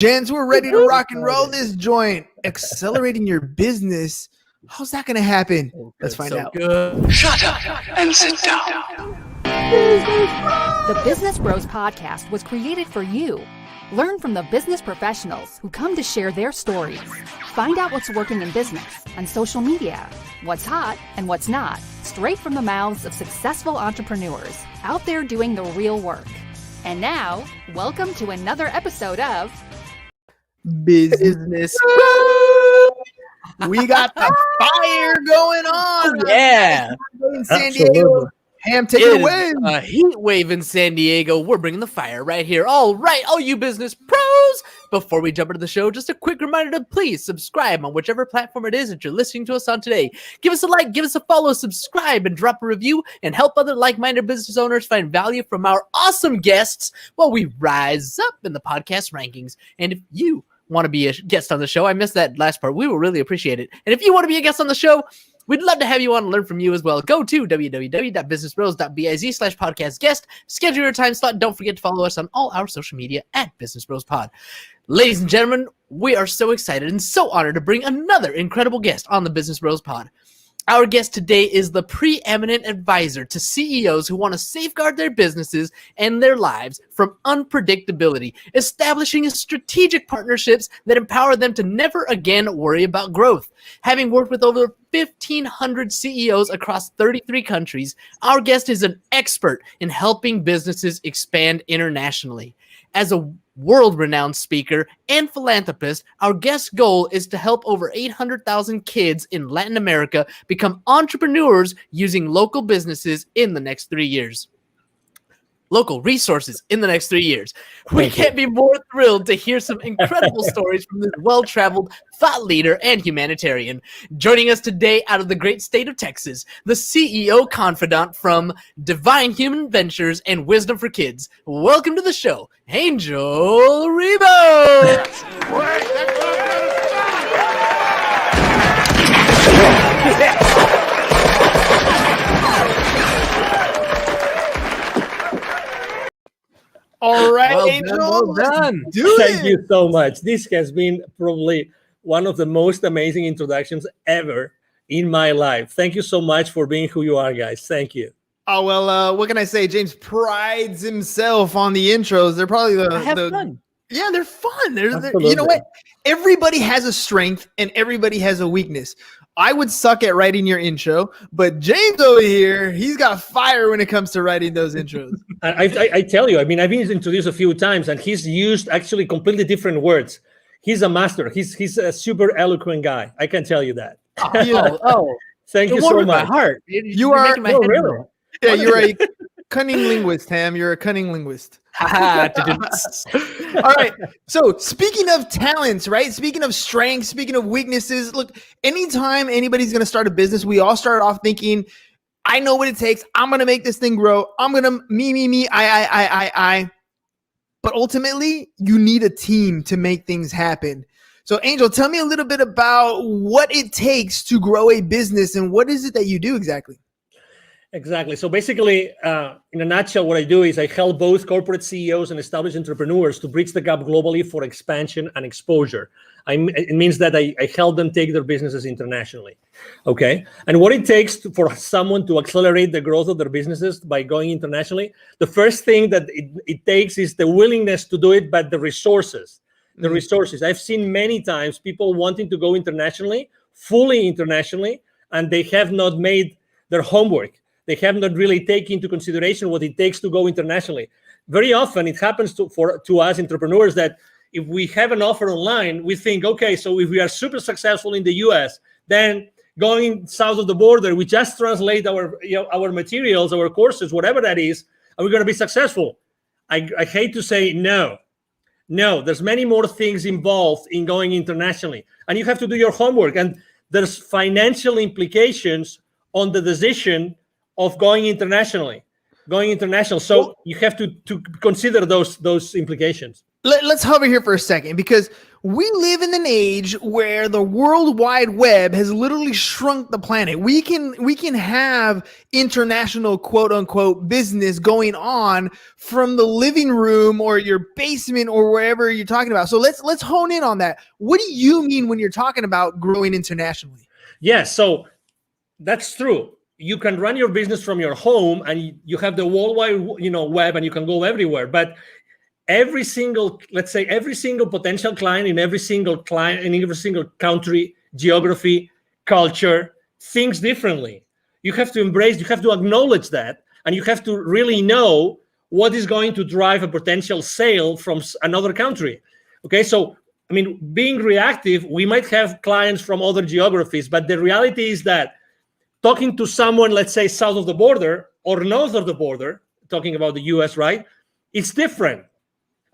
Gents, we're ready to rock and roll this joint. Accelerating your business. How's that going to happen? Let's find out. Good. Shut up and sit down. The Business Bros Podcast was created for you. Learn from the business professionals who come to share their stories. Find out what's working in business, on social media, what's hot and what's not, straight from the mouths of successful entrepreneurs out there doing the real work. And now, welcome to another episode of Business. We got the fire going on. Yeah. In San Diego. Ham, take it away. A heat wave in San Diego. We're bringing the fire right here. All right, all you business pros. Before we jump into the show, just a quick reminder to please subscribe on whichever platform it is that you're listening to us on today. Give us a like, give us a follow, subscribe, and drop a review, and help other like-minded business owners find value from our awesome guests while we rise up in the podcast rankings. And if you want to be a guest on the show, I missed that last part, we will really appreciate it. And if you want to be a guest on the show, we'd love to have you on and learn from you as well. Go to www.businessbros.biz/podcast guest. Schedule your time slot. Don't forget to follow us on all our social media at Business Bros Pod. Ladies and gentlemen, we are so excited and so honored to bring another incredible guest on the Business Bros Pod. Our guest today is the preeminent advisor to CEOs who want to safeguard their businesses and their lives from unpredictability, establishing strategic partnerships that empower them to never again worry about growth. Having worked with over 1,500 CEOs across 33 countries, our guest is an expert in helping businesses expand internationally. As a world-renowned speaker and philanthropist, our guest's goal is to help over 800,000 kids in Latin America become entrepreneurs using local businesses in the next 3 years. Local resources in the next 3 years. We can't be more thrilled to hear some incredible stories from this well-traveled thought leader and humanitarian. Joining us today out of the great state of Texas, the CEO Confidant from Divine Human Ventures and Wisdom for Kids. Welcome to the show, Angel Rebo. All right, Well Angel. done, well done. Thank you so much. This has been probably one of the most amazing introductions ever in my life. Thank you so much for being who you are, guys. Thank you. Oh, well, what can I say? James prides himself on the intros. They're probably Fun. Yeah, they're fun. They're you know what? Everybody has a strength and everybody has a weakness. I would suck at writing your intro, but James over here, he's got fire when it comes to writing those intros. I tell you, I mean, I've been introduced a few times, and he's used actually completely different words. He's a master. He's a super eloquent guy. I can tell you that. Thank you so much. My heart. You are making my head really? roll. Yeah, you're a cunning linguist, Ham. You're a cunning linguist. All right. So speaking of talents, right? Speaking of strengths, speaking of weaknesses, look, anytime anybody's going to start a business, we all start off thinking, I know what it takes. I'm going to make this thing grow. I'm going to me, I. But ultimately, you need a team to make things happen. So Angel, tell me a little bit about what it takes to grow a business and what is it that you do exactly? Exactly. So basically, in a nutshell, what I do is I help both corporate CEOs and established entrepreneurs to bridge the gap globally for expansion and exposure. It means that I help them take their businesses internationally. Okay. And what it takes for someone to accelerate the growth of their businesses by going internationally, the first thing that it takes is the willingness to do it, but the resources. The resources. I've seen many times people wanting to go internationally, fully internationally, and they have not made their homework. They have not really taken into consideration what it takes to go internationally. Very often it happens to us entrepreneurs that if we have an offer online, we think, okay, so if we are super successful in the US, then going south of the border, we just translate our materials, our courses, whatever that is, and we're going to be successful. I hate to say no. No, there's many more things involved in going internationally, and you have to do your homework. And there's financial implications on the decision of going international. So you have to consider those implications. let's hover here for a second, because we live in an age where the World Wide Web has literally shrunk the planet. We can have international quote unquote business going on from the living room or your basement or wherever you're talking about. So let's hone in on that. What do you mean when you're talking about growing internationally? Yes, so that's true. You can run your business from your home, and you have the worldwide, web, and you can go everywhere. But every single potential client in every single country, geography, culture thinks differently. You have to embrace, you have to acknowledge that, and you have to really know what is going to drive a potential sale from another country. Okay, so I mean, being reactive, we might have clients from other geographies, but the reality is that talking to someone, let's say south of the border or north of the border, talking about the US, right? It's different.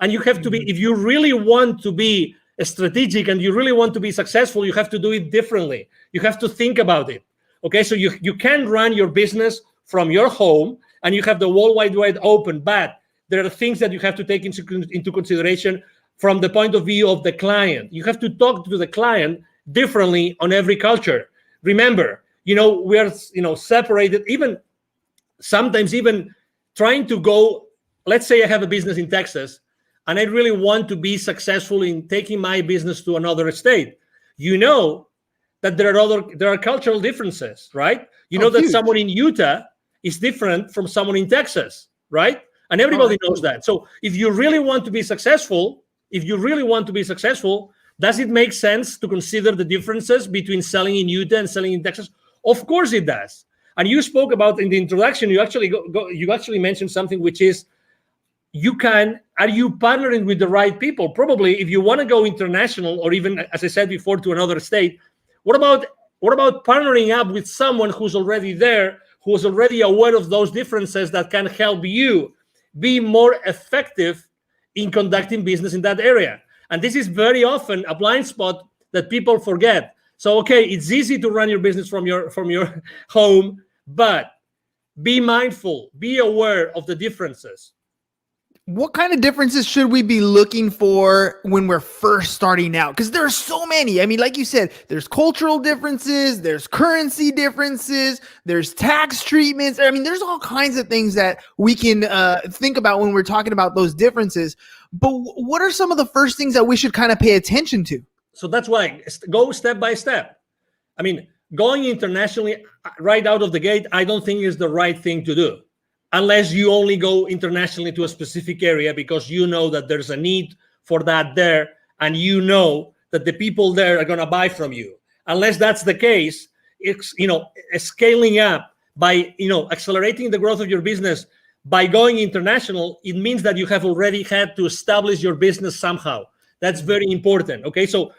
And you have to be, if you really want to be strategic and you really want to be successful, you have to do it differently. You have to think about it. Okay, so you can run your business from your home and you have the World Wide Web open, but there are things that you have to take into consideration from the point of view of the client. You have to talk to the client differently on every culture. Remember, we are, separated, sometimes even trying to go, let's say I have a business in Texas, and I really want to be successful in taking my business to another state. That there are cultural differences, right? That huge. Someone in Utah is different from someone in Texas, right? And everybody knows that. So if you really want to be successful, does it make sense to consider the differences between selling in Utah and selling in Texas? Of course it does. And you spoke about in the introduction, you actually mentioned something, which is, are you partnering with the right people? Probably if you want to go international, or even, as I said before, to another state, what about partnering up with someone who's already there, who's already aware of those differences, that can help you be more effective in conducting business in that area? And this is very often a blind spot that people forget. So, okay, it's easy to run your business from your home, but be mindful, be aware of the differences. What kind of differences should we be looking for when we're first starting out? Because there are so many. I mean, like you said, there's cultural differences, there's currency differences, there's tax treatments. I mean, there's all kinds of things that we can think about when we're talking about those differences. But what are some of the first things that we should kind of pay attention to? So that's why go step by step. I mean, going internationally right out of the gate, I don't think is the right thing to do, unless you only go internationally to a specific area because you know that there's a need for that there, and you know that the people there are going to buy from you. Unless that's the case, it's scaling up by accelerating the growth of your business by going international. It means that you have already had to establish your business somehow. That's very important. Okay, so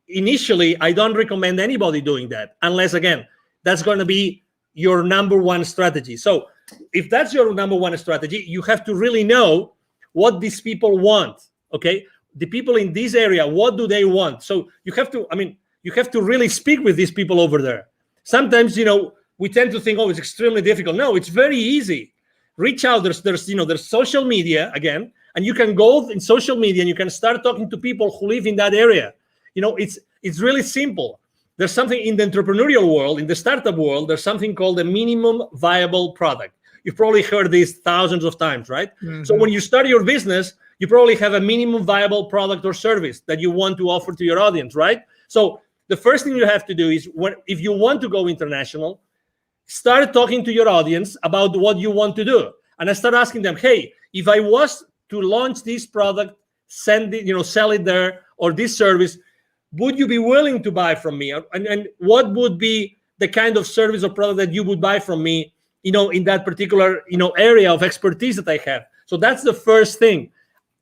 initially, I don't recommend anybody doing that unless, again, that's going to be your number one strategy. So if that's your number one strategy, you have to really know what these people want. Okay, the people in this area, what do they want? So you have to really speak with these people over there. Sometimes we tend to think, oh, it's extremely difficult. No, it's very easy. Reach out. There's social media again, and you can go in social media and you can start talking to people who live in that area. It's really simple. There's something in the entrepreneurial world, in the startup world, there's something called a minimum viable product. You've probably heard this thousands of times, right? Mm-hmm. So when you start your business, you probably have a minimum viable product or service that you want to offer to your audience, right? So the first thing you have to do is, if you want to go international, start talking to your audience about what you want to do. And I start asking them, hey, if I was to launch this product, sell it there, or this service, would you be willing to buy from me? And what would be the kind of service or product that you would buy from me, in that particular, area of expertise that I have? So that's the first thing.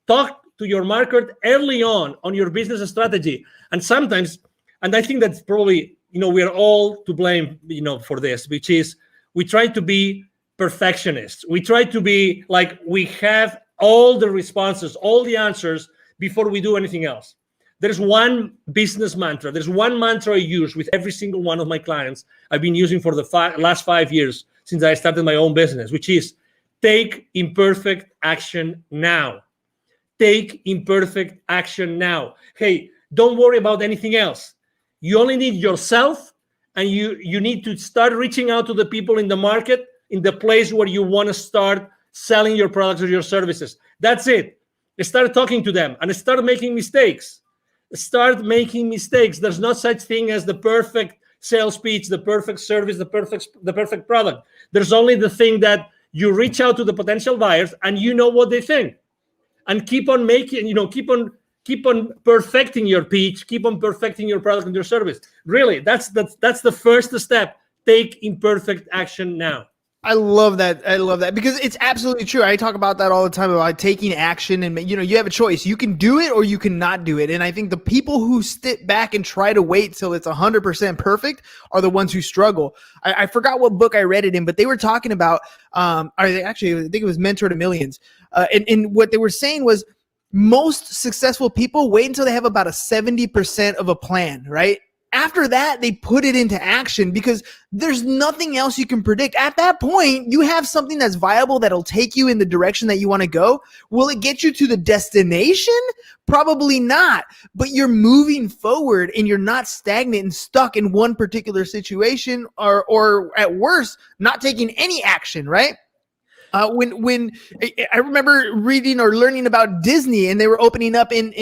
Talk to your market early on your business strategy. And sometimes, and I think that's probably, we are all to blame, for this, which is we try to be perfectionists. We try to be like, we have all the responses, all the answers before we do anything else. There's one business mantra. There's one mantra I use with every single one of my clients. I've been using for the last 5 years since I started my own business, which is take imperfect action now. take imperfect action now. Hey, don't worry about anything else. You only need yourself, and you need to start reaching out to the people in the market, in the place where you want to start selling your products or your services. That's it. Start talking to them and start making mistakes. Start making mistakes. There's no such thing as the perfect sales pitch, the perfect service, the perfect product. There's only the thing that you reach out to the potential buyers and you know what they think, and keep on making, keep on perfecting your pitch, keep on perfecting your product and your service. Really, that's the first step. Take imperfect action now. I love that. I love that because it's absolutely true. I talk about that all the time about taking action, and you have a choice. You can do it or you cannot do it. And I think the people who sit back and try to wait till it's 100% perfect are the ones who struggle. I forgot what book I read it in, but they were talking about, I think it was Mentor to Millions. And what they were saying was most successful people wait until they have about a 70% of a plan, right? After that, they put it into action because there's nothing else you can predict. At that point, you have something that's viable that'll take you in the direction that you want to go. Will it get you to the destination? Probably not. But you're moving forward and you're not stagnant and stuck in one particular situation or at worst, not taking any action, right? When I remember reading or learning about Disney, and they were opening up in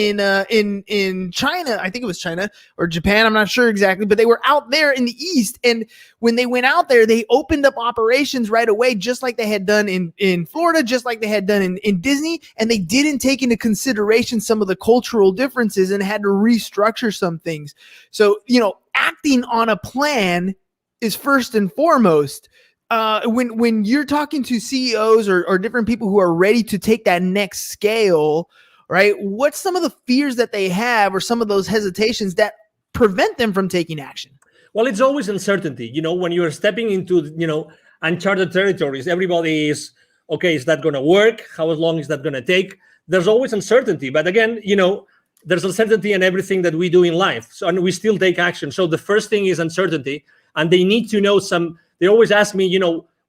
China, I think it was China or Japan, I'm not sure exactly, but they were out there in the East. And when they went out there, they opened up operations right away, just like they had done in Florida, just like they had done in Disney. And they didn't take into consideration some of the cultural differences and had to restructure some things. So, acting on a plan is first and foremost. When you're talking to CEOs or different people who are ready to take that next scale, right? What's some of the fears that they have or some of those hesitations that prevent them from taking action? Well, it's always uncertainty. When you're stepping into, uncharted territories, everybody is, okay, is that going to work? How long is that going to take? There's always uncertainty. But again, there's uncertainty in everything that we do in life. So, and we still take action. So the first thing is uncertainty. And they need to know they always ask me,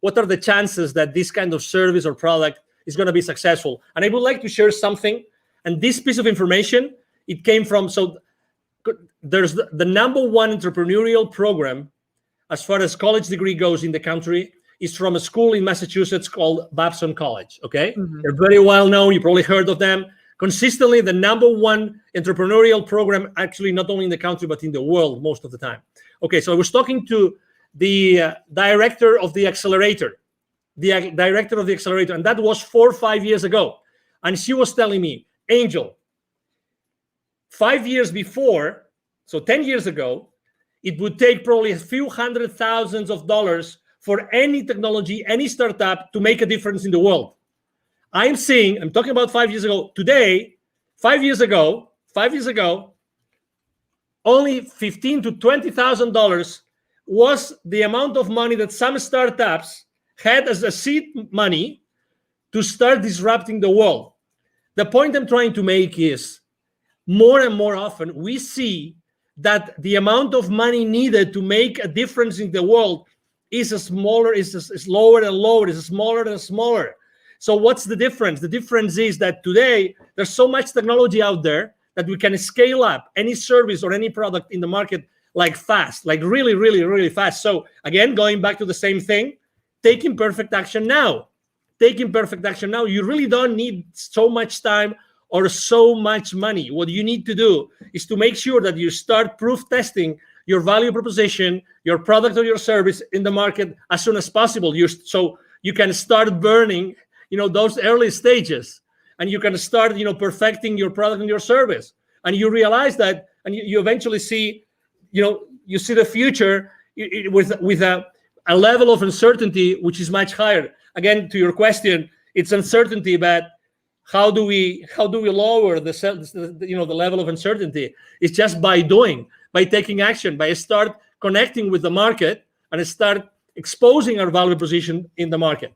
what are the chances that this kind of service or product is going to be successful? And I would like to share something. And this piece of information, it came from, there's the number one entrepreneurial program as far as college degree goes in the country is from a school in Massachusetts called Babson College, okay? Mm-hmm. They're very well known. You probably heard of them. Consistently, the number one entrepreneurial program, actually not only in the country, but in the world most of the time. Okay, so I was talking to the director of the accelerator, and that was 4 or 5 years ago. And she was telling me, Angel, 5 years before, so 10 years ago, it would take probably a few $100,000s for any technology, any startup to make a difference in the world. I'm talking about 5 years ago. Today, 5 years ago, only $15,000 to $20,000 was the amount of money that some startups had as a seed money to start disrupting the world. The point I'm trying to make is more and more often we see that the amount of money needed to make a difference in the world is lower and lower, is smaller and smaller. So what's the difference? The difference is that today there's so much technology out there that we can scale up any service or any product in the market like fast, like really, really, really fast. So again, going back to the same thing, take imperfect action now. Take imperfect action now. You really don't need so much time or so much money. What you need to do is to make sure that you start proof testing your value proposition, your product or your service in the market as soon as possible. So you can start burning, those early stages, and you can start, perfecting your product and your service. And you realize that, and you eventually see, you see the future with a level of uncertainty which is much higher. Again, to your question, it's uncertainty, but how do we lower the level of uncertainty? It's just by taking action, by start connecting with the market and start exposing our value proposition in the market.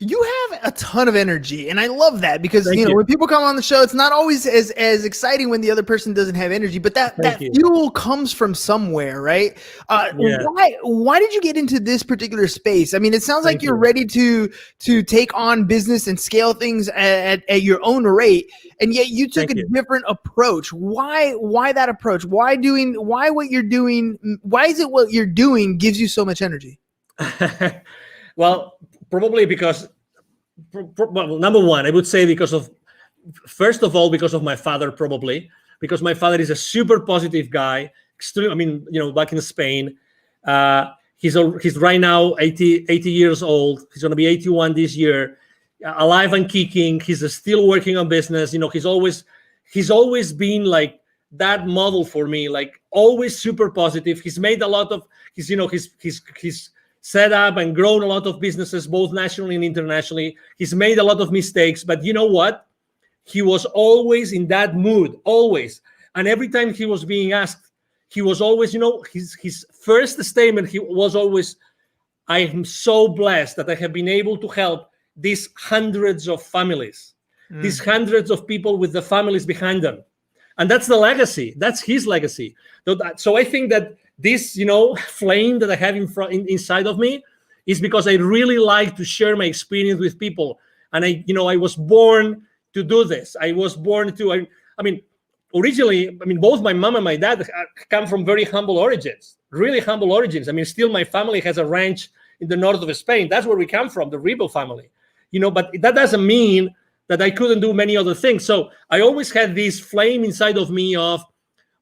You have a ton of energy, and I love that because Thank you know you. when people come on the show, it's not always as exciting when the other person doesn't have energy, but that Thank you. fuel comes from somewhere, right? Yeah. Why did you get into this particular space? I mean, it sounds like Thank you're you. ready to take on business and scale things at your own rate, and yet you took Thank a you. different approach. Why that approach? Why what you're doing? Why is it what you're doing gives you so much energy? Well, probably because, well, number one, I would say first of all, because of my father, probably because my father is a super positive guy. Extreme. I mean, back in Spain, he's right now 80 years old. He's going to be 81 this year, alive and kicking. He's still working on business. He's always been like that model for me, like always super positive. He's made a lot of, he's set up and grown a lot of businesses, both nationally and internationally. He's made a lot of mistakes, but you know what? He was always in that mood, always. And every time he was being asked, he was always, his first statement, he was always, I am so blessed that I have been able to help these hundreds of families, these hundreds of people with the families behind them. And that's the legacy. That's his legacy. So I think that this, flame that I have inside of me is because I really like to share my experience with people. And I was born to do this. I was born to, originally, both my mom and my dad come from very humble origins, really humble origins. Still my family has a ranch in the north of Spain. That's where we come from, the Rebel family, but that doesn't mean that I couldn't do many other things. So I always had this flame inside of me of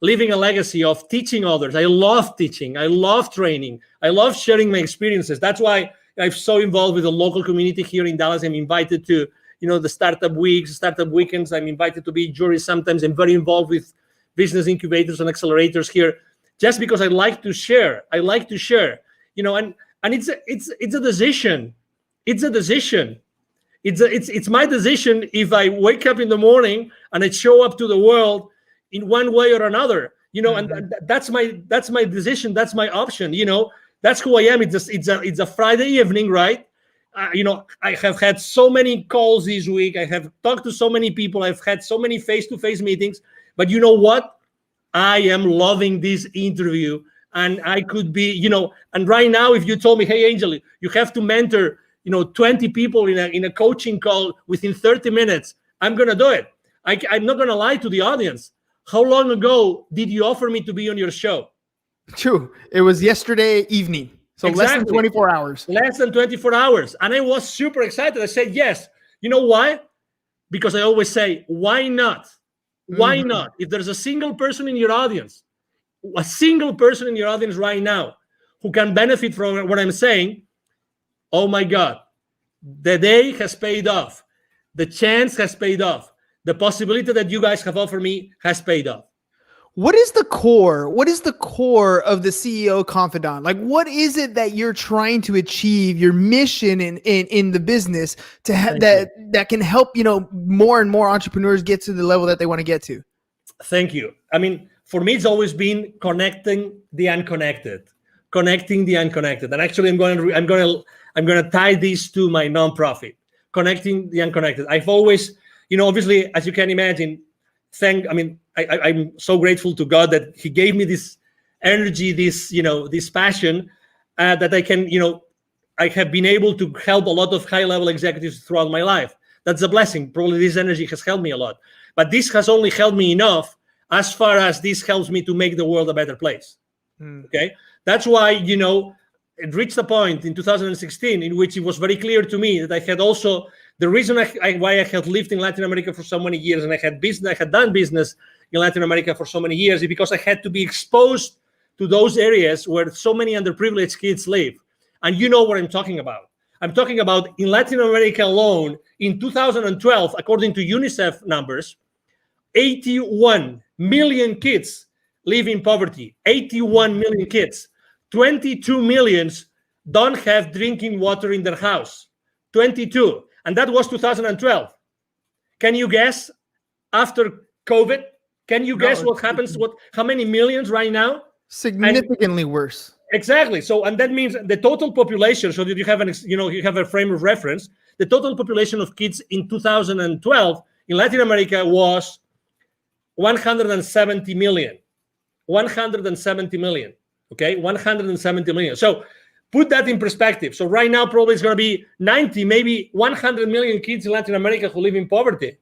leaving a legacy, of teaching others. I love teaching. I love training. I love sharing my experiences. That's why I'm so involved with the local community here in Dallas. I'm invited to, the startup weeks, startup weekends. I'm invited to be jury sometimes. I'm very involved with business incubators and accelerators here, just because I like to share. I like to share, and it's a decision. It's a decision. It's my decision if I wake up in the morning and I show up to the world in one way or another, and that's my decision. That's my option. That's who I am. It's a Friday evening, right? I have had so many calls this week. I have talked to so many people. I've had so many face-to-face meetings. But you know what? I am loving this interview, and I could be, And right now, if you told me, hey, Angel, you have to mentor, 20 people in a coaching call within 30 minutes, I'm gonna do it. I'm not gonna lie to the audience. How long ago did you offer me to be on your show? True. It was yesterday evening. So Exactly. less than 24 hours. Less than 24 hours. And I was super excited. I said, yes. You know why? Because I always say, why not? Why not? If there's a single person in your audience right now who can benefit from what I'm saying, oh my God, the day has paid off. The chance has paid off. The possibility that you guys have offered me has paid off. What is the core? What is the core of the CEO Confidant? Like, what is it that you're trying to achieve? Your mission in the business to have that can help more and more entrepreneurs get to the level that they want to get to. Thank you. For me, it's always been connecting the unconnected. And actually, I'm going to tie this to my nonprofit, connecting the unconnected. I've always, obviously, as you can imagine, I'm so grateful to God that He gave me this energy, this passion that I can, I have been able to help a lot of high-level executives throughout my life. That's a blessing. Probably this energy has helped me a lot. But this has only helped me enough as far as this helps me to make the world a better place. Okay? That's why, it reached a point in 2016 in which it was very clear to me that I had also, the reason why I had lived in Latin America for so many years and I had done business in Latin America for so many years is because I had to be exposed to those areas where so many underprivileged kids live. And you know what I'm talking about. I'm talking about in Latin America alone, in 2012, according to UNICEF numbers, 81 million kids live in poverty. 81 million kids. 22 million don't have drinking water in their house. 22. And that was 2012. Can you guess after COVID? Can you guess what happens? How many millions right now? Significantly worse. Exactly. So, and that means the total population, so that you have you have a frame of reference. the total population of kids in 2012 in Latin America was 170 million. 170 million. Okay, 170 million. So put that in perspective. So right now, probably it's going to be 90, maybe 100 million kids in Latin America who live in poverty.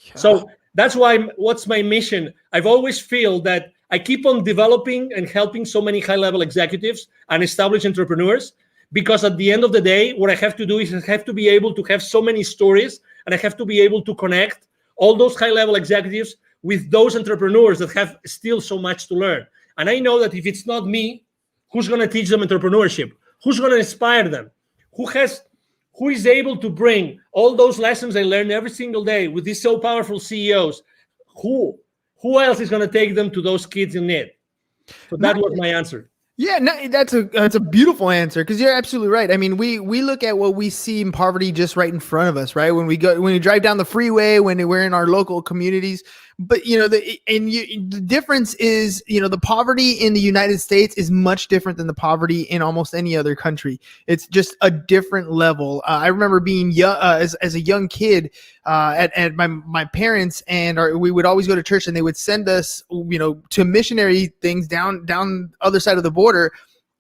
Yeah. So that's why, what's my mission? I've always feel that I keep on developing and helping so many high-level executives and established entrepreneurs, because at the end of the day, what I have to do is I have to be able to have so many stories, and I have to be able to connect all those high-level executives with those entrepreneurs that have still so much to learn. And I know that if it's not me, who's going to teach them entrepreneurship? Who's going to inspire them? Who is able to bring all those lessons I learn every single day with these so powerful CEOs? Who else is going to take them to those kids in need? So that was my answer. Yeah, no, that's a beautiful answer, because you're absolutely right. I mean, we look at what we see in poverty just right in front of us, right? When we drive down the freeway, when we're in our local communities. But the difference is, the poverty in the United States is much different than the poverty in almost any other country. It's just a different level. I remember being young, as a young kid, at my parents, and we would always go to church, and they would send us, to missionary things down the other side of the border,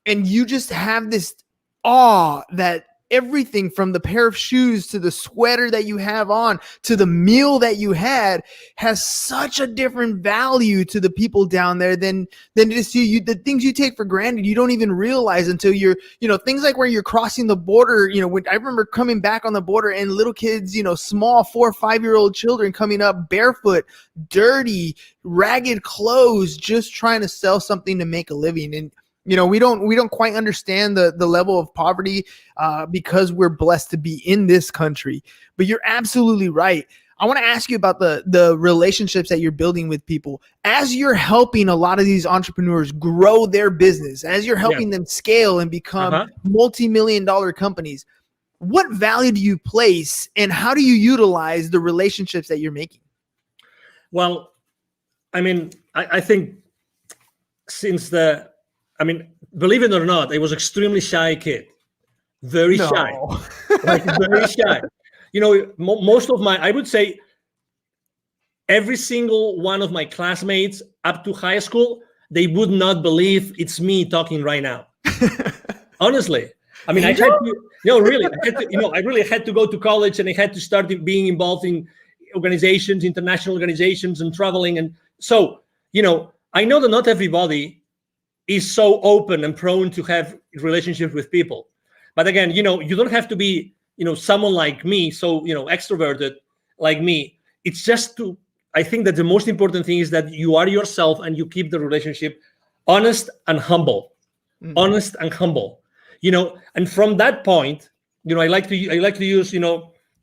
and you just have this awe that everything from the pair of shoes to the sweater that you have on to the meal that you had has such a different value to the people down there than it is to you. The things you take for granted, you don't even realize until you're, things like where you're crossing the border. When I remember coming back on the border and little kids, small 4 or 5-year-old children coming up barefoot, dirty, ragged clothes, just trying to sell something to make a living. And we don't quite understand the level of poverty because we're blessed to be in this country. But you're absolutely right. I want to ask you about the relationships that you're building with people as you're helping a lot of these entrepreneurs grow their business, as you're helping them scale and become multi-million-dollar companies. What value do you place, and how do you utilize the relationships that you're making? Well, I think believe it or not, I was extremely shy kid, very shy, very shy. Most of I would say every single one of my classmates up to high school, they would not believe it's me talking right now. Honestly. I had to, really, I really had to go to college, and I had to start being involved in organizations, international organizations, and traveling. And so, I know that not everybody is so open and prone to have relationships with people. But again, you don't have to be, someone like me, so, extroverted like me. It's just I think that the most important thing is that you are yourself and you keep the relationship honest and humble. Mm-hmm. Honest and humble, and from that point, I like to use,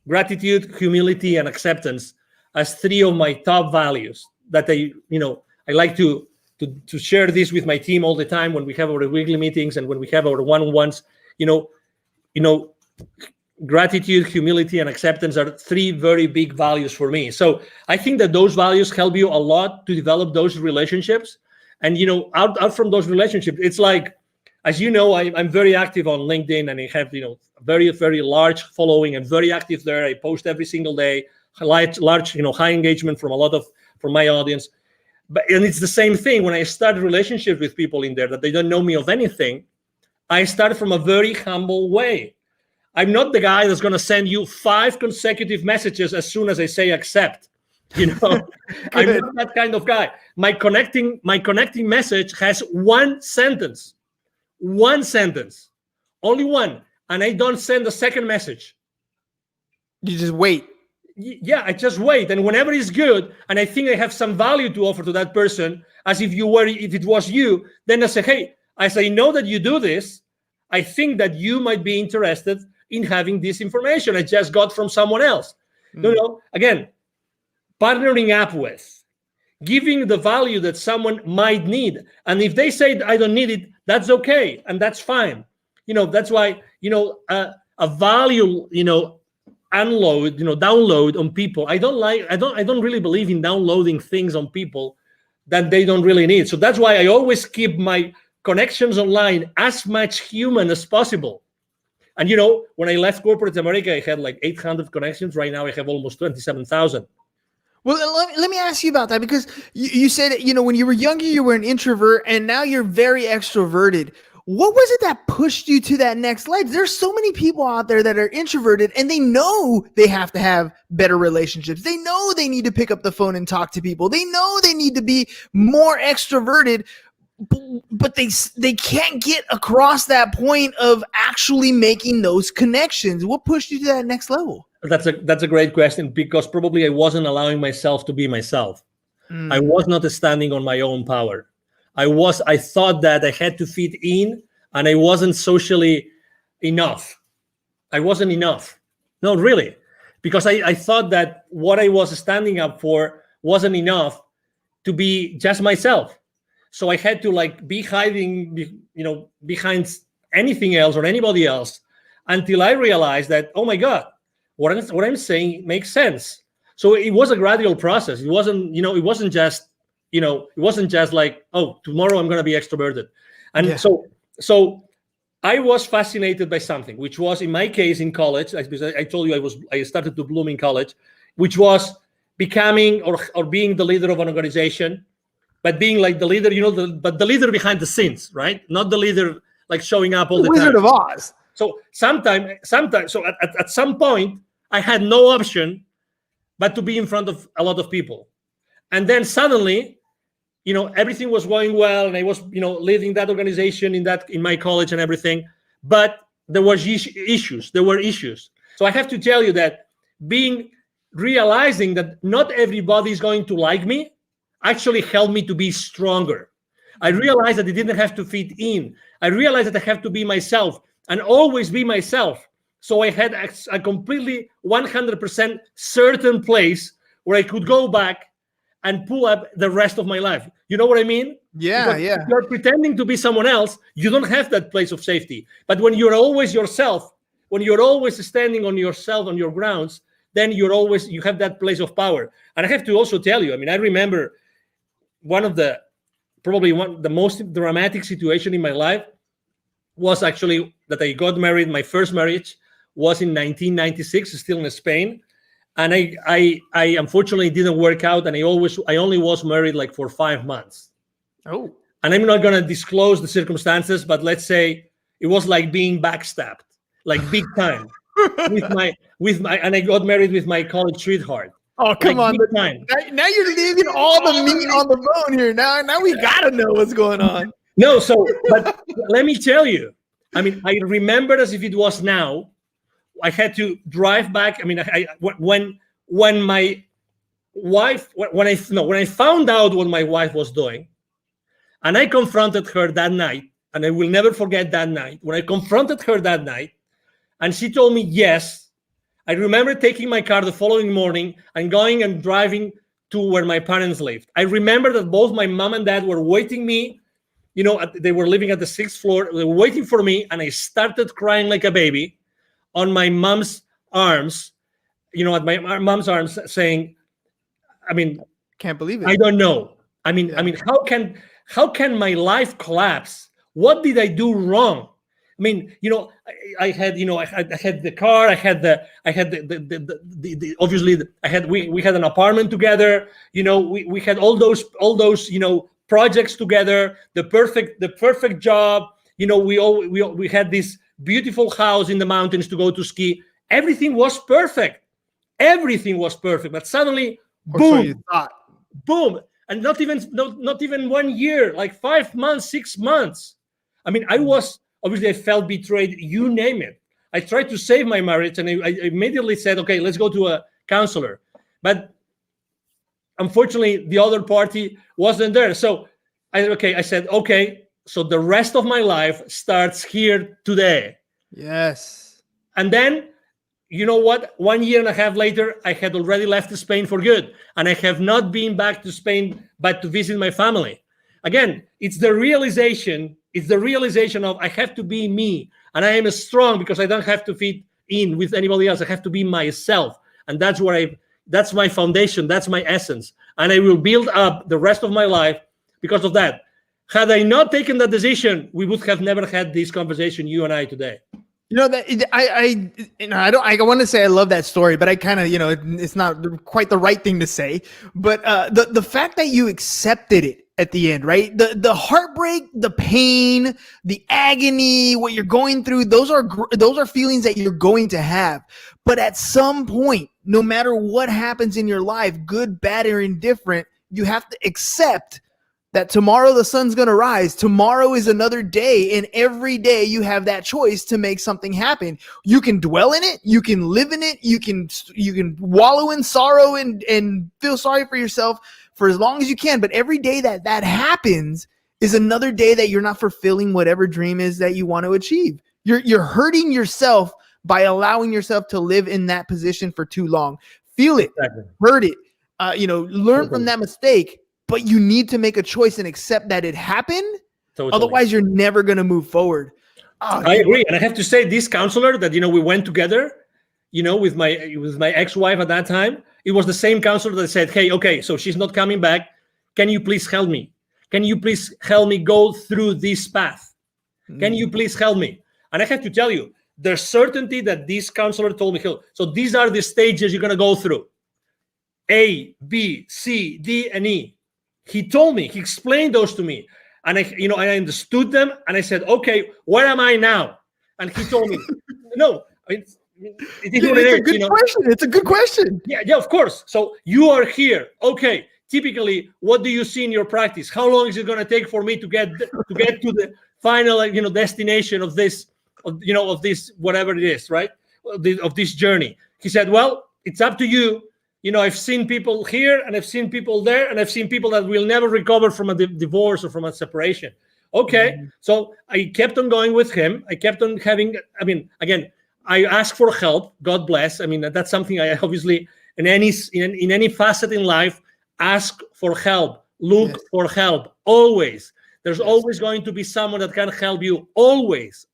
gratitude, humility, and acceptance as 3 of my top values that I like to share this with my team all the time when we have our weekly meetings and when we have our one-on-ones. Gratitude, humility, and acceptance are 3 very big values for me. So I think that those values help you a lot to develop those relationships. And out from those relationships, it's like, as you know, I'm very active on LinkedIn, and I have very, very large following and very active there. I post every single day, large high engagement from my audience. And it's the same thing when I start relationships with people in there that they don't know me of anything. I start from a very humble way. I'm not the guy that's going to send you 5 consecutive messages as soon as I say accept. I'm not that kind of guy. My connecting message has 1 sentence, only 1, and I don't send a second message. You just wait. Yeah, I just wait, and whenever it's good, and I think I have some value to offer to that person, as if it was you, then I say, hey, as I know that you do this, I think that you might be interested in having this information I just got from someone else. Again, partnering up with, giving the value that someone might need, and if they say I don't need it, that's okay, and that's fine. That's why a value download on people. I don't really believe in downloading things on people that they don't really need. So that's why I always keep my connections online as much human as possible. And when I left corporate America, I had like 800 connections. Right now, I have almost 27,000. Well, let me ask you about that, because you said, when you were younger, you were an introvert, and now you're very extroverted. What was it that pushed you to that next level? There's so many people out there that are introverted, and they know they have to have better relationships. They know they need to pick up the phone and talk to people. They know they need to be more extroverted, but they can't get across that point of actually making those connections. What pushed you to that next level? That's a great question, because probably I wasn't allowing myself to be myself. I was not standing on my own power. I thought that I had to fit in, and I wasn't socially enough. I wasn't enough. No, really. Because I thought that what I was standing up for wasn't enough to be just myself. So I had to be hiding, behind anything else or anybody else, until I realized that, oh my God, what I'm saying makes sense. So it was a gradual process. It wasn't, it wasn't just like, oh, tomorrow I'm going to be extroverted. And so I was fascinated by something, which was, in my case, in college, because I told you I started to bloom in college, which was becoming or being the leader of an organization, but being like the leader, but the leader behind the scenes, right? Not the leader like showing up all the time. Wizard of Oz. So sometimes, so at some point, I had no option but to be in front of a lot of people. And then suddenly, everything was going well, and I was, leading that organization in my college and everything. But there were issues. So I have to tell you that realizing that not everybody is going to like me actually helped me to be stronger. I realized that I didn't have to fit in. I realized that I have to be myself and always be myself. So I had a completely 100% certain place where I could go back and pull up the rest of my life. You know what I mean? Yeah, because if you're pretending to be someone else, you don't have that place of safety. But when you're always yourself, when you're always standing on yourself, on your grounds, then you have that place of power. And I have to also tell you, I remember the most dramatic situation in my life was actually that I got married. My first marriage was in 1996, still in Spain. And I unfortunately didn't work out, and I only was married for 5 months. Oh. And I'm not gonna disclose the circumstances, but let's say it was like being backstabbed, like big time. And I got married with my college sweetheart. Oh, come on. Now you're leaving all the meat on the bone here. Now we gotta know what's going on. No, but let me tell you, I remember as if it was now. I had to drive back. When I found out what my wife was doing, and I confronted her that night, and I will never forget that night, when I confronted her that night, and she told me yes, I remember taking my car the following morning and going and driving to where my parents lived. I remember that both my mom and dad were waiting me, they were living at the 6th floor, they were waiting for me, and I started crying like a baby on my mom's arms, at my mom's arms, saying, can't believe it. I don't know. How can my life collapse? What did I do wrong? I had the car, we had an apartment together. We had all those projects together, the perfect job. We had this beautiful house in the mountains to go to ski. Everything was perfect. But suddenly, boom, so you thought. Boom, and not even 1 year, like 5 months, 6 months. I felt betrayed. You name it. I tried to save my marriage, and I immediately said, okay, let's go to a counselor. But unfortunately, the other party wasn't there. So I said, okay. So the rest of my life starts here today. Yes. And then, you know what? 1 year and a half later, I had already left Spain for good. And I have not been back to Spain, but to visit my family. Again, it's the realization of I have to be me. And I am strong because I don't have to fit in with anybody else. I have to be myself. And that's my foundation. That's my essence. And I will build up the rest of my life because of that. Had I not taken that decision, we would have never had this conversation, you and I, today. You know that I want to say I love that story, but I kind of, it's not quite the right thing to say. But the fact that you accepted it at the end, right? The heartbreak, the pain, the agony, what you're going through, those are feelings that you're going to have. But at some point, no matter what happens in your life, good, bad, or indifferent, you have to accept that tomorrow the sun's going to rise. Tomorrow is another day. And every day you have that choice to make something happen. You can dwell in it. You can live in it. You can wallow in sorrow and feel sorry for yourself for as long as you can. But every day that happens is another day that you're not fulfilling whatever dream is that you want to achieve. You're hurting yourself by allowing yourself to live in that position for too long. Feel it, hurt it, learn from that mistake. But you need to make a choice and accept that it happened. Totally. Otherwise, you're never going to move forward. I agree. And I have to say, this counselor that, we went together, with my ex-wife at that time, it was the same counselor that said, hey, okay, so she's not coming back. Can you please help me? Can you please help me go through this path? Can you please help me? And I have to tell you, the certainty that this counselor told me, so these are the stages you're going to go through. A, B, C, D, and E. He told me, he explained those to me, and I understood them, and I said, okay, where am I now? And he told me, no, it's a good question. It's a good question. Yeah, of course. So you are here. Okay. Typically, what do you see in your practice? How long is it going to take for me to get to the final, destination of this, of this, whatever it is, right? Of this journey. He said, well, it's up to you. I've seen people here and I've seen people there and I've seen people that will never recover from a divorce or from a separation. Okay. Mm-hmm. So I kept on going with him. I kept on having, again, I asked for help. God bless. That's something I obviously in any facet in life, ask for help, look for help. Always. There's always going to be someone that can help you. Always.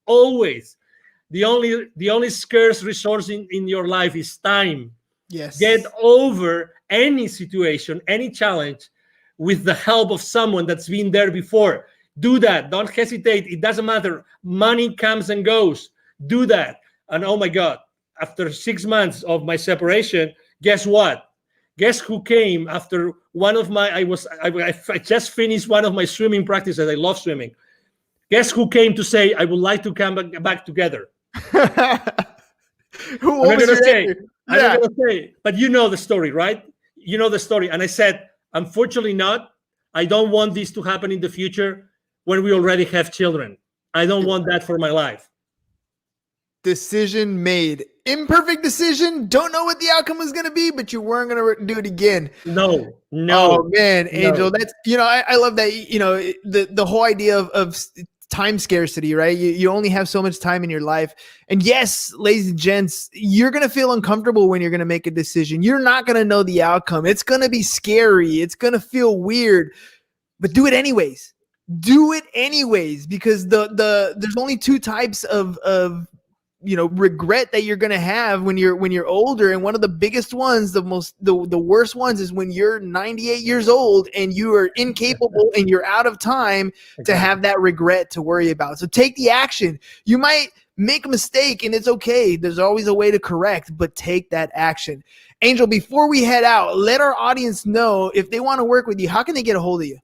The only scarce resource in your life is time. Yes. Get over any situation, any challenge with the help of someone that's been there before. Do that. Don't hesitate. It doesn't matter. Money comes and goes. Do that. And oh my God, after 6 months of my separation, guess what? Guess who came after one of my, I just finished one of my swimming practices. I love swimming. Guess who came to say, I would like to come back together? Who was it? I'm not going to say, but you know the story, right? You know the story. And I said, unfortunately not. I don't want this to happen in the future when we already have children. I don't want that for my life. Decision made. Imperfect decision. Don't know what the outcome was going to be, but you weren't going to do it again. No. Oh man, Angel, that's, I love that, the whole idea of time scarcity, right? You only have so much time in your life. And yes, ladies and gents, you're going to feel uncomfortable when you're going to make a decision. You're not going to know the outcome. It's going to be scary. It's going to feel weird, but do it anyways. Do it anyways, because there's only two types of regret that you're going to have when you're older. And one of the biggest ones, the worst ones, is when you're 98 years old and you are incapable and you're out of time to have that regret to worry about. So take the action. You might make a mistake and it's okay. There's always a way to correct, but take that action. Angel, before we head out, let our audience know if they want to work with you, how can they get a hold of you?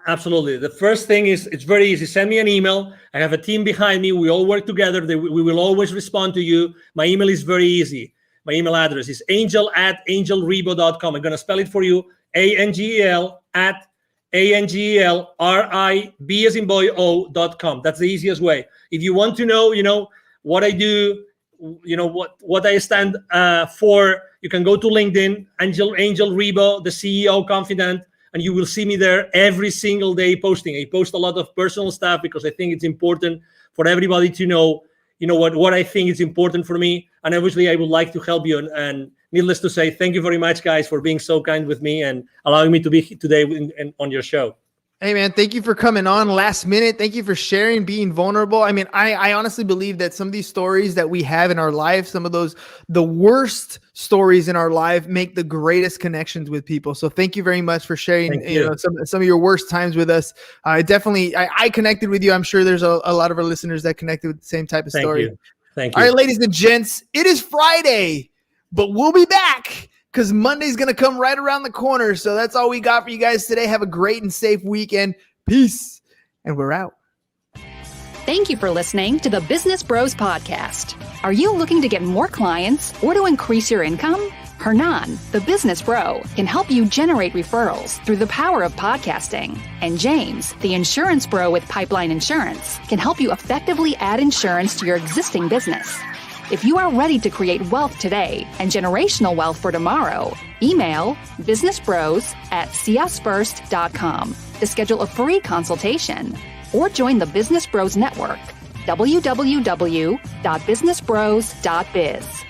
Absolutely. The first thing is, it's very easy. Send me an email. I have a team behind me. We all work together. We will always respond to you. My email is very easy. My email address is angel@angelrebo.com. I'm going to spell it for you. ANGEL@ANGELRIB.com. That's the easiest way. If you want to know, what I do, what I stand for, you can go to LinkedIn, Angel Rebo, the CEO Confidant. And you will see me there every single day posting. I post a lot of personal stuff because I think it's important for everybody to know, what I think is important for me. And obviously, I would like to help you. And needless to say, thank you very much, guys, for being so kind with me and allowing me to be today on your show. Hey, man, thank you for coming on last minute. Thank you for sharing, being vulnerable. I honestly believe that some of these stories that we have in our life, some of the worst stories in our life, make the greatest connections with people. So thank you very much for sharing some of your worst times with us. I connected with you. I'm sure there's a lot of our listeners that connected with the same type of story. Thank you. All right, ladies and gents, it is Friday, but we'll be back because Monday's going to come right around the corner. So that's all we got for you guys today. Have a great and safe weekend. Peace. And we're out. Thank you for listening to the Business Bros Podcast. Are you looking to get more clients or to increase your income? Hernan, the business bro, can help you generate referrals through the power of podcasting. And James, the insurance bro with Pipeline Insurance, can help you effectively add insurance to your existing business. If you are ready to create wealth today and generational wealth for tomorrow, email businessbros@csfirst.com to schedule a free consultation or join the Business Bros Network, www.businessbros.biz.